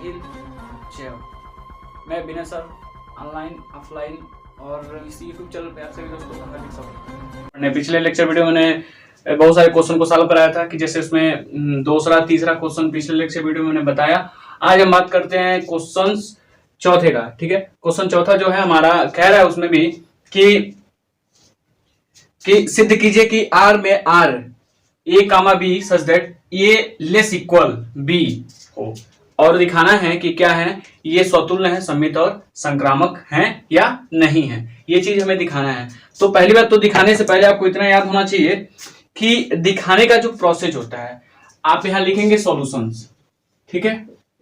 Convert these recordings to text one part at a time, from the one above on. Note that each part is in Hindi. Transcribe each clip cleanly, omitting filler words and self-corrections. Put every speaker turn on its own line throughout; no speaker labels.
निखिल जय। मैं विनय सर ऑनलाइन ऑफलाइन और इसी यूट्यूब चैनल पे आप सभी दोस्तों का हार्दिक स्वागत है। पिछले लेक्चर वीडियो में मैंने बहुत सारे क्वेश्चन को सॉल्व कराया था कि जैसे इसमें दूसरा तीसरा क्वेश्चन पिछले लेक्चर वीडियो में मैंने बताया। आज हम बात करते हैं क्वेश्चन चौथे का। ठीक है, क्वेश्चन चौथा जो है हमारा कह रहा है उसमें भी कि सिद्ध कीजिए कि आर में R a comma B such that A less equal B हो, और दिखाना है कि क्या है ये स्वतुल्य है, सममित और संक्रामक हैं या नहीं है, ये चीज हमें दिखाना है। तो पहली बात तो दिखाने से पहले आपको इतना याद होना चाहिए कि दिखाने का जो प्रोसेस होता है आप यहां लिखेंगे सॉल्यूशंस। ठीक है,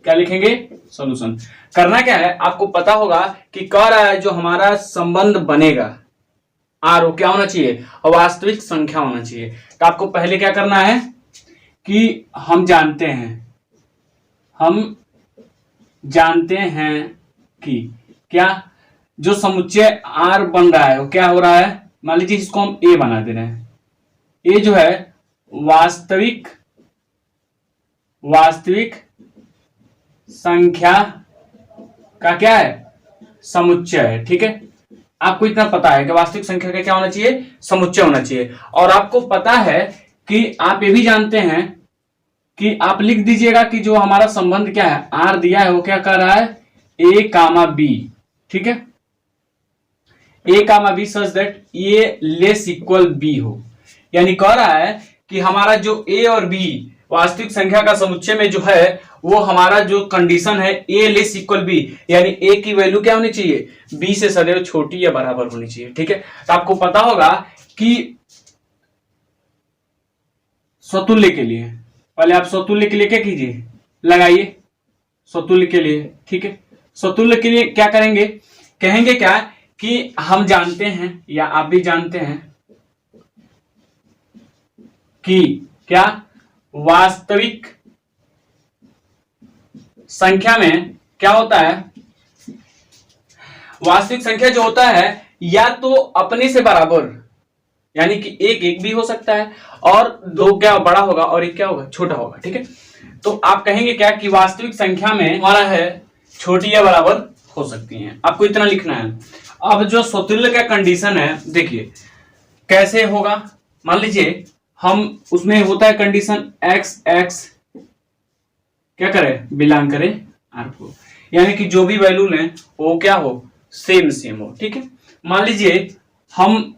क्या लिखेंगे? सॉल्यूशन। करना क्या है आपको पता होगा कि कह रहा है जो हमारा संबंध बनेगा आर ओ क्या होना चाहिए, वास्तविक संख्या होना चाहिए। तो आपको पहले क्या करना है कि हम जानते हैं कि क्या जो समुच्चय आर बन रहा है वो क्या हो रहा है। मान लीजिए इसको हम ए बना दे रहे हैं। ए जो है वास्तविक संख्या का क्या है, समुच्चय है। ठीक है, आपको इतना पता है कि वास्तविक संख्या का क्या होना चाहिए, समुच्चय होना चाहिए। और आपको पता है कि आप ये भी जानते हैं कि आप लिख दीजिएगा कि जो हमारा संबंध क्या है आर दिया है वो क्या कर रहा है, ए कामा बी। ठीक है, A comma B such that A less equal B हो, यानी कह रहा है कि हमारा जो ए और बी वास्तविक संख्या का समुच्चय में जो है वो हमारा जो कंडीशन है ए लेस इक्वल बी, यानी ए की वैल्यू क्या होनी चाहिए, बी से सदैव छोटी या बराबर होनी चाहिए। ठीक है, तो आपको पता होगा कि स्वतुल्य के लिए पहले आप स्वतुल्य के लिए क्या कीजिए, लगाइए स्वतुल्य के लिए। ठीक है, स्वतुल्य के लिए क्या करेंगे, कहेंगे क्या कि हम जानते हैं या आप भी जानते हैं कि क्या वास्तविक संख्या में क्या होता है, वास्तविक संख्या जो होता है या तो अपने से बराबर, यानी कि एक एक भी हो सकता है और दो क्या बड़ा होगा और एक क्या होगा, छोटा होगा। ठीक है, तो आप कहेंगे क्या कि वास्तविक संख्या में हमारा है छोटी या बराबर हो सकती हैं। आपको इतना लिखना है। अब जो स्वतुल्य का कंडीशन है देखिए कैसे होगा। मान लीजिए हम उसमें होता है कंडीशन एक्स एक्स क्या करे, बिलोंग करे आर को, यानी कि जो भी वैल्यू लें वो क्या हो, सेम हो। ठीक है, मान लीजिए हम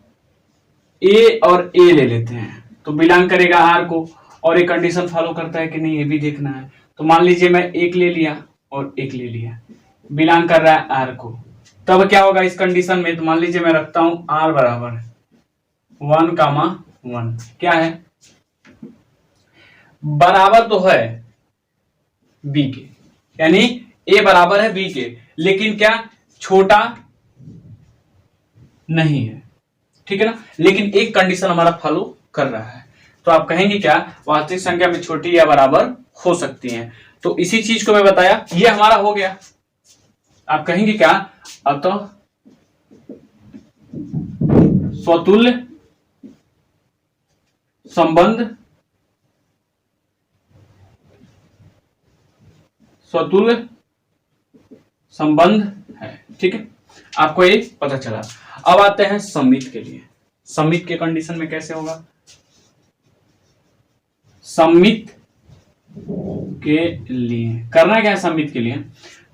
ए और ए ले लेते हैं तो बिलोंग करेगा आर को, और एक कंडीशन फॉलो करता है कि नहीं ये भी देखना है। तो मान लीजिए मैं एक ले लिया और एक ले लिया, बिलोंग कर रहा है आर को, तब क्या होगा इस कंडीशन में। तो मान लीजिए मैं रखता हूं आर बराबर 1,1 क्या है, बराबर तो है बी के, यानी ए बराबर है बी के, लेकिन क्या छोटा नहीं है। ठीक है ना, लेकिन एक कंडीशन हमारा फॉलो कर रहा है। तो आप कहेंगे क्या, वास्तविक संख्या में छोटी या बराबर हो सकती हैं। तो इसी चीज को मैं बताया, ये हमारा हो गया। आप कहेंगे क्या, अतः स्वतुल्य संबंध है। ठीक है, आपको ये पता चला। अब आते हैं सममित के लिए। सममित के कंडीशन में कैसे होगा, सममित के लिए करना क्या है, सममित के लिए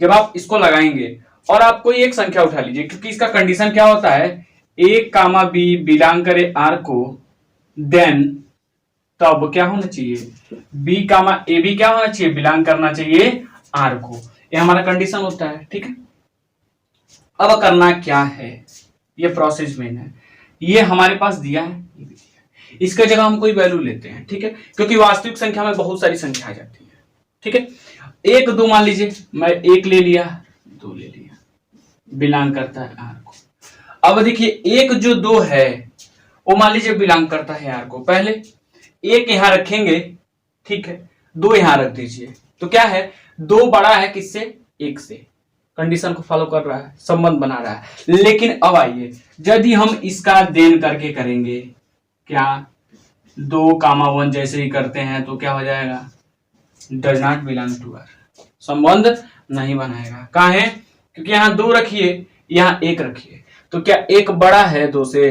जब आप इसको लगाएंगे और आप कोई एक संख्या उठा लीजिए, क्योंकि इसका कंडीशन क्या होता है, ए कामा बी बिलोंग करे आर को, देन तब क्या होना चाहिए, बी कामा ए बी क्या होना चाहिए, बिलोंग करना चाहिए आर को। ये हमारा कंडीशन होता है। ठीक है, अब करना क्या है, ये प्रोसेस मेन है। ये हमारे पास दिया है, ये भी दिया है, इसके जगह हम कोई वैल्यू लेते हैं। ठीक है, क्योंकि वास्तविक संख्या में बहुत सारी संख्या आ जाती है। ठीक है, एक दो मान लीजिए मैं एक ले लिया, दो ले लिया, बिलोंग करता है आर को। अब देखिए एक जो दो है वो मान लीजिए बिलोंग करता है आर को। पहले एक यहां रखेंगे, ठीक है, दो यहां रख दीजिए, तो क्या है, दो बड़ा है किससे, एक से, कंडीशन को फॉलो कर रहा है, संबंध बना रहा है। लेकिन अब आइए यदि हम इसका देन करके करेंगे, क्या 2,1 जैसे ही करते हैं तो क्या हो जाएगा, does not belong to R, संबंध नहीं बनाएगा। कहाँ है? क्योंकि यहाँ 2 रखिए, यहाँ 1 रखिए, तो क्या 1 बड़ा है 2 से?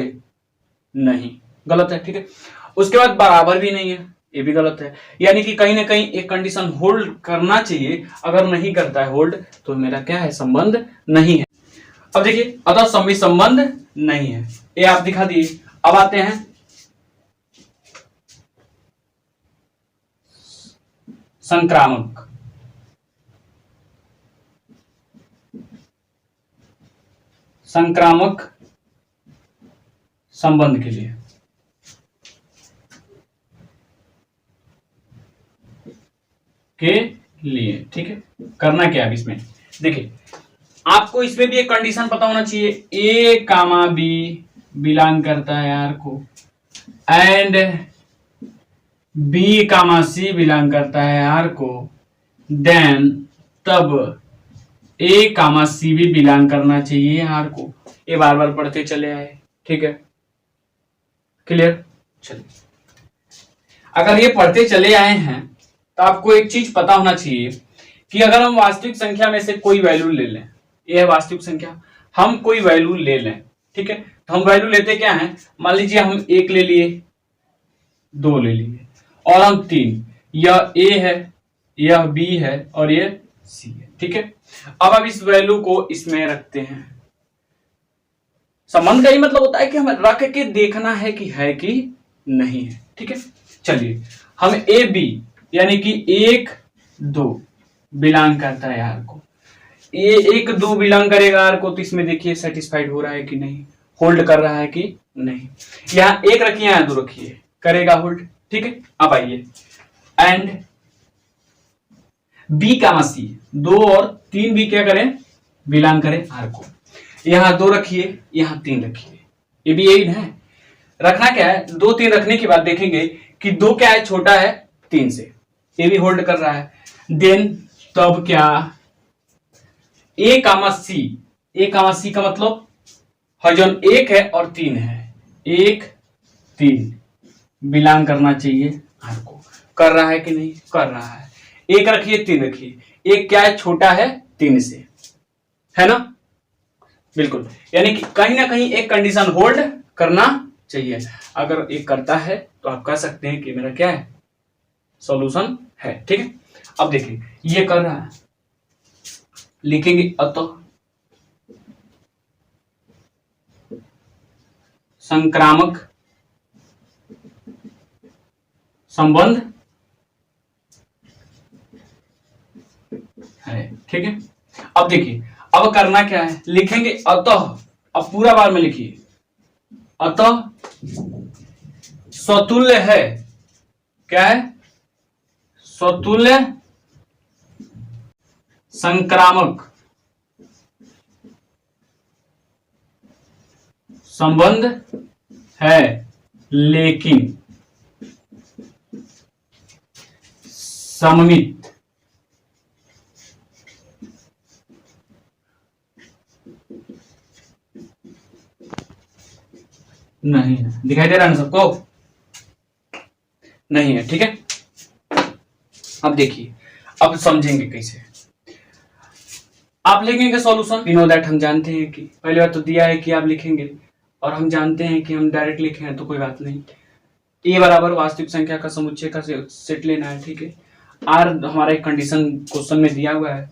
नहीं, गलत है। ठीक है, उसके बाद बराबर भी नहीं है, ये भी गलत है। यानी कि कहीं ना कहीं एक कंडीशन होल्ड करना चाहिए, अगर नहीं करता है होल्ड तो मेरा क्या है? संबंध नहीं है। अब देखिए, अतः सम्मित संबंध नहीं है, ये आप दिखा दिए। अब आते हैं संक्रामक। संक्रामक संबंध के लिए ठीक है, करना क्या है इसमें? देखिए, आपको इसमें भी एक कंडीशन पता होना चाहिए, ए कामा बी बिलोंग करता है आर को, and b comma c belong करता है आर को, देन तब ए कामा सी भी बिलोंग करना चाहिए आर को। ये बार बार पढ़ते चले आए, ठीक है, क्लियर? चलिए, अगर ये पढ़ते चले आए हैं तो आपको एक चीज पता होना चाहिए कि अगर हम वास्तविक संख्या में से कोई वैल्यू ले लें, ये है वास्तविक संख्या, हम कोई वैल्यू ले लें, ठीक है, तो हम वैल्यू लेते क्या है? मान लीजिए हम 1 ले लिए, 2 ले लिए और हम 3, यह ए है, यह बी है और ये सी है, ठीक है। अब इस वैल्यू को इसमें रखते हैं। संबंध का ही मतलब होता है कि हमें रख के देखना है कि नहीं है, ठीक है। चलिए, हम ए बी यानी कि 1 2 बिलोंग करता है आर को, ये 1 2 बिलोंग करेगा आर को, तो इसमें देखिए सेटिस्फाइड हो रहा है कि नहीं, होल्ड कर रहा है कि नहीं। यहां 1 रखिए, यहां 2 रखिए, करेगा होल्ड, ठीक है। अब आइए, एंड बी का सी 2 और 3 भी क्या करें? बिलोंग करें आर को। यहां 2 रखिए, यहां 3 रखिए, ये भी यही है। रखना क्या है? 2 3 रखने के बाद देखेंगे कि 2 क्या है? छोटा है 3 से, ये भी होल्ड कर रहा है। देन तब क्या? ए कामा सी, ए कामा सी का मतलब हजन 1 है और 3 है, 1 3 बिलोंग करना चाहिए आर को। कर रहा है कि नहीं? कर रहा है। 1 रखिए, 3 रखिए, 1 क्या है? छोटा है 3 से, है ना? बिल्कुल, यानी कि कहीं ना कहीं एक कंडीशन होल्ड करना चाहिए। अगर एक करता है तो आप कह सकते हैं कि मेरा क्या है? सॉल्यूशन है, ठीक है। अब देखिए, ये कर रहा है, लिखेंगे अतः संक्रामक संबंध है, ठीक है। अब देखिए, अब करना क्या है? लिखेंगे अतः, अब पूरा बार में लिखिए, अतः स्वतुल्य है, क्या है? स्वतुल्य संक्रामक संबंध है, लेकिन सममित नहीं है। दिखाई दे रहा है ना सबको? नहीं है, ठीक है। अब देखिए, अब समझेंगे कैसे। आप लिखेंगे सॉल्यूशन, वी नो दैट, हम जानते हैं कि पहली बार तो दिया है कि आप लिखेंगे, और हम जानते हैं कि हम डायरेक्ट लिखे हैं तो कोई बात नहीं। ए बराबर वास्तविक संख्या का समुच्चय का सेट लेना है, ठीक है। आर हमारा एक कंडीशन क्वेश्चन में दिया हुआ है।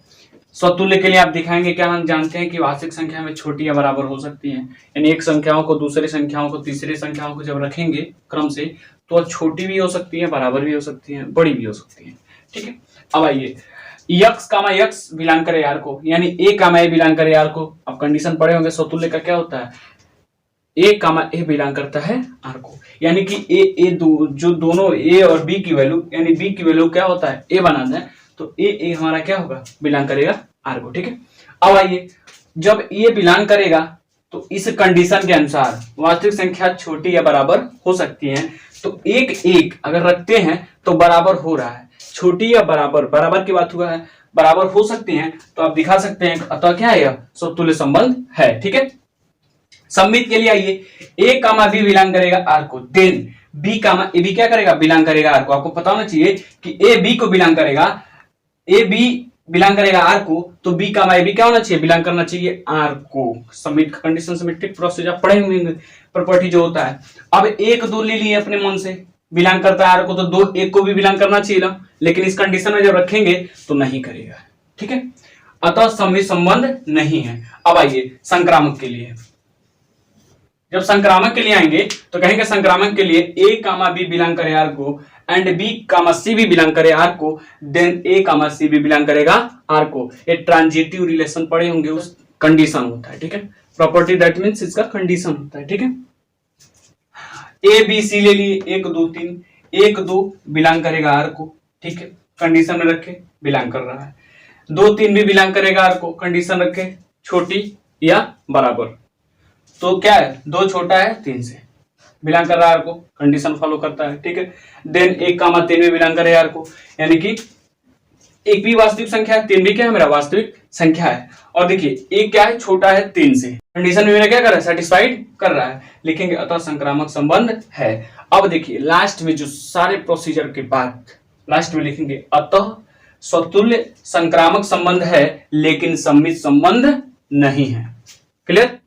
स्वतुल्य के लिए आप दिखाएंगे क्या? हम जानते हैं कि वास्तविक संख्या में छोटी या बराबर हो सकती है, यानी एक संख्याओं को दूसरे संख्याओं को तीसरे संख्याओं को जब रखेंगे क्रम से, तो छोटी भी हो सकती है, बराबर भी हो सकती है, बड़ी भी हो सकती है, ठीक है। अब आइए, यक्स कामा यक्स बिलोंग करे आर को, यानी ए कामा ए बिलोंग करे आर को। अब कंडीशन पढ़े होंगे, स्वतुल्य का क्या होता है? ए कामा ए बिलोंग करता है आर को, यानी कि जो दोनों ए और बी की वैल्यू, यानी बी की वैल्यू क्या होता है? ए बनाना है, तो ए हमारा क्या होगा? बिलोंग करेगा आर को, ठीक है। अब आइए, जब ए बिलोंग करेगा तो इस कंडीशन के अनुसार वास्तविक संख्या छोटी या बराबर हो सकती है, तो 1 1 अगर रखते हैं तो बराबर हो रहा है, छोटी या बराबर, बराबर की बात हुआ है, बराबर हो सकती हैं, तो आप दिखा सकते हैं, अतः क्या है? यह स्वतुल्य संबंध है, ठीक है। सममित के लिए आइए, ए कामा बी बिलोंग करेगा आर को, देन बी कामा ए भी क्या करेगा? बिलोंग करेगा आर को। आपको पता होना चाहिए कि ए बी को बिलोंग करेगा, ए बी बिलोंग करेगा आर को, तो बी कामा ए भी क्या होना चाहिए, बिलोंग करना चाहिए आर को। सबमिट कंडीशन सिमेट्रिक प्रोसीजर पढ़े होंगे, प्रॉपर्टी जो होता है। अब एक दो ले लिए अपने मन से, बिलोंग करता है आर को, तो दो एक को भी बिलोंग करना चाहिए ना, लेकिन इस कंडीशन में जब रखेंगे तो नहीं करेगा, ठीक है। अतः सम्मित संबंध नहीं है। अब आइए संक्रामक के लिए, जब संक्रामक के लिए आएंगे तो कहेंगे संक्रामक के लिए ए कामा बी बिलोंग करे आर को एंड बी कामा सी भी बिलोंग करे आर को, देन ए कामा सी भी बिलोंग करेगा आर को। ये ट्रांजिटिव रिलेशन पढ़े होंगे, उस कंडीशन होता है, ठीक है। प्रॉपर्टी दैट मींस इसका कंडीशन होता है, ठीक है। ए बी सी ले लिए, 1 2 3, 1 2 बिलोंग करेगा आर को, ठीक है, कंडीशन में रखे बिलोंग कर रहा है। 2 3 भी बिलोंग करेगा आर को, कंडीशन रखे छोटी या बराबर, तो क्या है 2 छोटा है 3 से, बिलोंग कर रहा है आर को, कंडीशन फॉलो करता है, ठीक है। देन 1 कामा 3 में बिलोंग करे आर को, यानी कि एक भी वास्तविक संख्या है, 3 भी क्या है मेरा वास्तविक संख्या है। और देखिए एक क्या है, छोटा है 3 से, कंडीशन में मेरा क्या कर रहा है, सेटिस्फाइड कर रहा है, लिखेंगे अतः संक्रामक संबंध है। अब देखिए लास्ट में जो सारे प्रोसीजर के बाद लास्ट में लिखेंगे अतः स्वतुल्य संक्रामक संबंध है लेकिन सम्मित संबंध नहीं है। क्लियर।